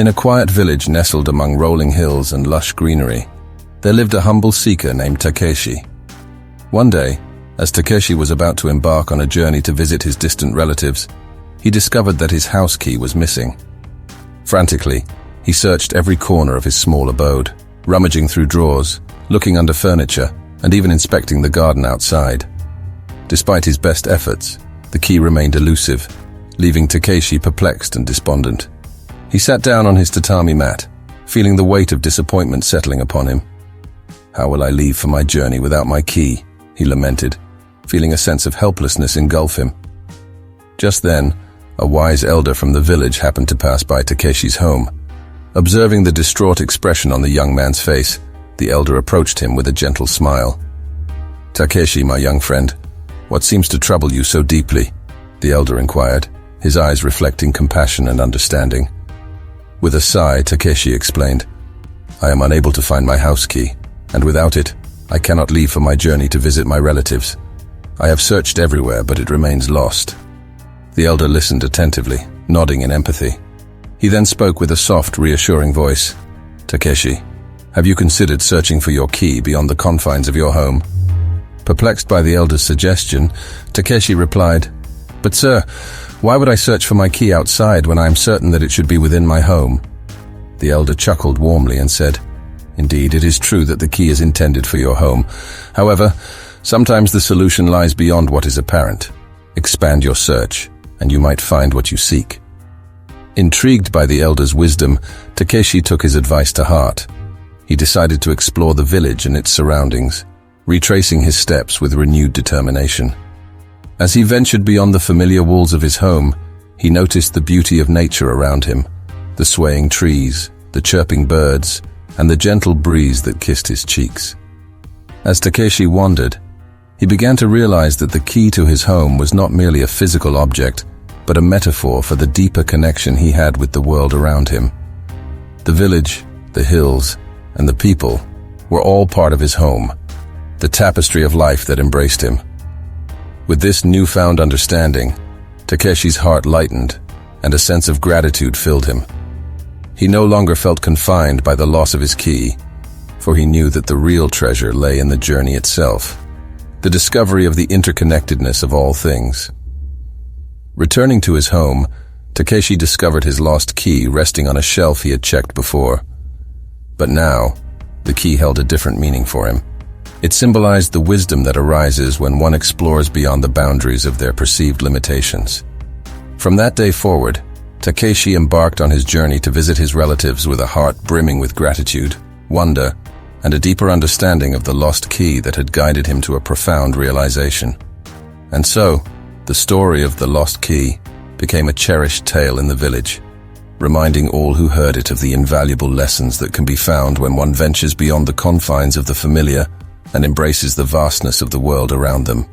In a quiet village nestled among rolling hills and lush greenery, there lived a humble seeker named Takeshi. One day, as Takeshi was about to embark on a journey to visit his distant relatives, he discovered that his house key was missing. Frantically, he searched every corner of his small abode, rummaging through drawers, looking under furniture, and even inspecting the garden outside. Despite his best efforts, the key remained elusive, leaving Takeshi perplexed and despondent. He sat down on his tatami mat, feeling the weight of disappointment settling upon him. "How will I leave for my journey without my key?" he lamented, feeling a sense of helplessness engulf him. Just then, a wise elder from the village happened to pass by Takeshi's home. Observing the distraught expression on the young man's face, the elder approached him with a gentle smile. "Takeshi, my young friend, what seems to trouble you so deeply?" the elder inquired, his eyes reflecting compassion and understanding. With a sigh, Takeshi explained, "I am unable to find my house key, and without it, I cannot leave for my journey to visit my relatives. I have searched everywhere, but it remains lost." The elder listened attentively, nodding in empathy. He then spoke with a soft, reassuring voice. "Takeshi, have you considered searching for your key beyond the confines of your home?" Perplexed by the elder's suggestion, Takeshi replied, "But sir, why would I search for my key outside when I am certain that it should be within my home?" The elder chuckled warmly and said, "Indeed, it is true that the key is intended for your home. However, sometimes the solution lies beyond what is apparent. Expand your search, and you might find what you seek." Intrigued by the elder's wisdom, Takeshi took his advice to heart. He decided to explore the village and its surroundings, retracing his steps with renewed determination. As he ventured beyond the familiar walls of his home, he noticed the beauty of nature around him, the swaying trees, the chirping birds, and the gentle breeze that kissed his cheeks. As Takeshi wandered, he began to realize that the key to his home was not merely a physical object, but a metaphor for the deeper connection he had with the world around him. The village, the hills, and the people were all part of his home, the tapestry of life that embraced him. With this newfound understanding, Takeshi's heart lightened, and a sense of gratitude filled him. He no longer felt confined by the loss of his key, for he knew that the real treasure lay in the journey itself, the discovery of the interconnectedness of all things. Returning to his home, Takeshi discovered his lost key resting on a shelf he had checked before. But now, the key held a different meaning for him. It symbolized the wisdom that arises when one explores beyond the boundaries of their perceived limitations. From that day forward, Takeshi embarked on his journey to visit his relatives with a heart brimming with gratitude, wonder, and a deeper understanding of the lost key that had guided him to a profound realization. And so, the story of the lost key became a cherished tale in the village, reminding all who heard it of the invaluable lessons that can be found when one ventures beyond the confines of the familiar and embraces the vastness of the world around them.